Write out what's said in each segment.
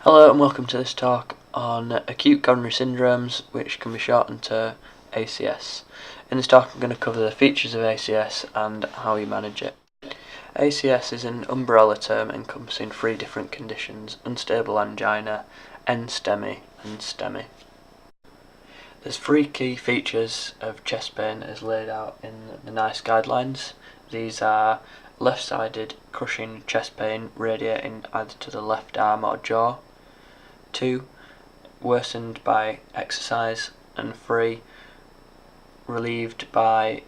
Hello and welcome to this talk on acute coronary syndromes, which can be shortened to ACS. In this talk I'm going to cover the features of ACS and how you manage it. ACS is an umbrella term encompassing three different conditions: unstable angina, NSTEMI and STEMI. There's three key features of chest pain as laid out in the NICE guidelines. These are left-sided crushing chest pain radiating either to the left arm or jaw, 2. worsened by exercise, and 3. relieved by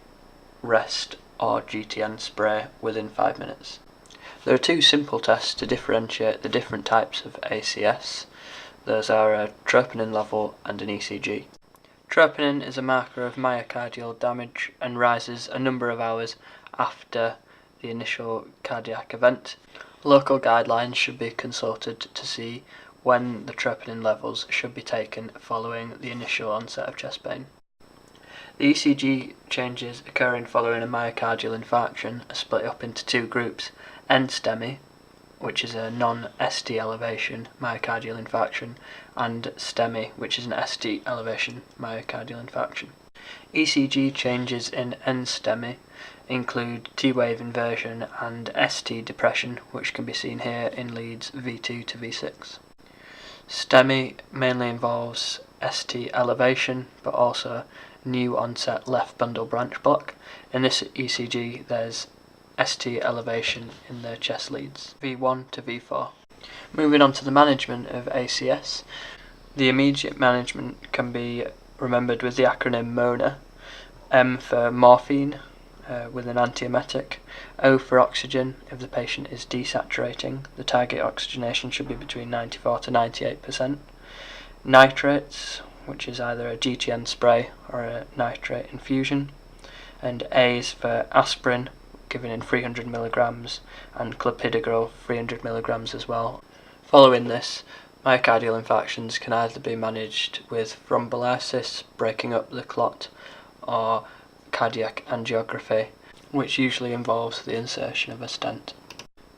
rest or GTN spray within 5 minutes. There are two simple tests to differentiate the different types of ACS. Those are a troponin level and an ECG. Troponin is a marker of myocardial damage and rises a number of hours after the initial cardiac event. Local guidelines should be consulted to see when the troponin levels should be taken following the initial onset of chest pain. The ECG changes occurring following a myocardial infarction are split up into two groups: NSTEMI, which is a non-ST elevation myocardial infarction, and STEMI, which is an ST elevation myocardial infarction. ECG changes in NSTEMI include T-wave inversion and ST depression, which can be seen here in leads V2 to V6. STEMI mainly involves ST elevation, but also new onset left bundle branch block. In this ECG there's ST elevation in the chest leads V1 to V4. Moving on to the management of ACS, the immediate management can be remembered with the acronym MONA. M for morphine with an antiemetic, O for oxygen if the patient is desaturating. The target oxygenation should be between 94 to 98%. Nitrates, which is either a GTN spray or a nitrate infusion. And A is for aspirin, given in 300 mg, and clopidogrel 300 mg as well. Following this, myocardial infarctions can either be managed with thrombolysis, breaking up the clot, or cardiac angiography, which usually involves the insertion of a stent.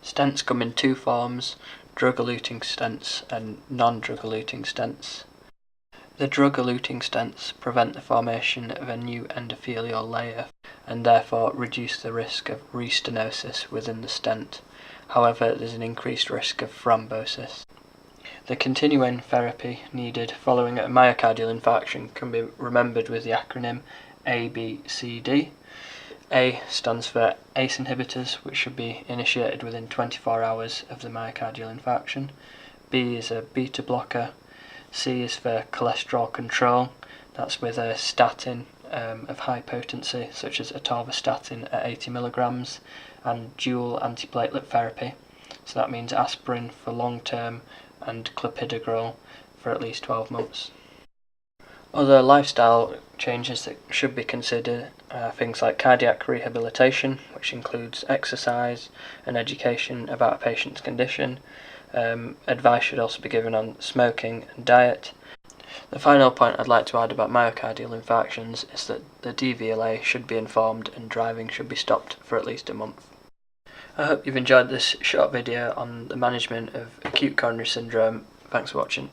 Stents come in two forms: drug-eluting stents and non-drug-eluting stents. The drug-eluting stents prevent the formation of a new endothelial layer and therefore reduce the risk of restenosis within the stent. However, there's an increased risk of thrombosis. The continuing therapy needed following a myocardial infarction can be remembered with the acronym ABCD. A stands for ACE inhibitors, which should be initiated within 24 hours of the myocardial infarction. B is a beta blocker. C is for cholesterol control. That's with a statin of high potency, such as atorvastatin at 80 mg, and dual antiplatelet therapy. So that means aspirin for long term and clopidogrel for at least 12 months. Other lifestyle changes that should be considered are things like cardiac rehabilitation, which includes exercise and education about a patient's condition. Advice should also be given on smoking and diet. The final point I'd like to add about myocardial infarctions is that the DVLA should be informed and driving should be stopped for at least a month. I hope you've enjoyed this short video on the management of acute coronary syndrome. Thanks for watching.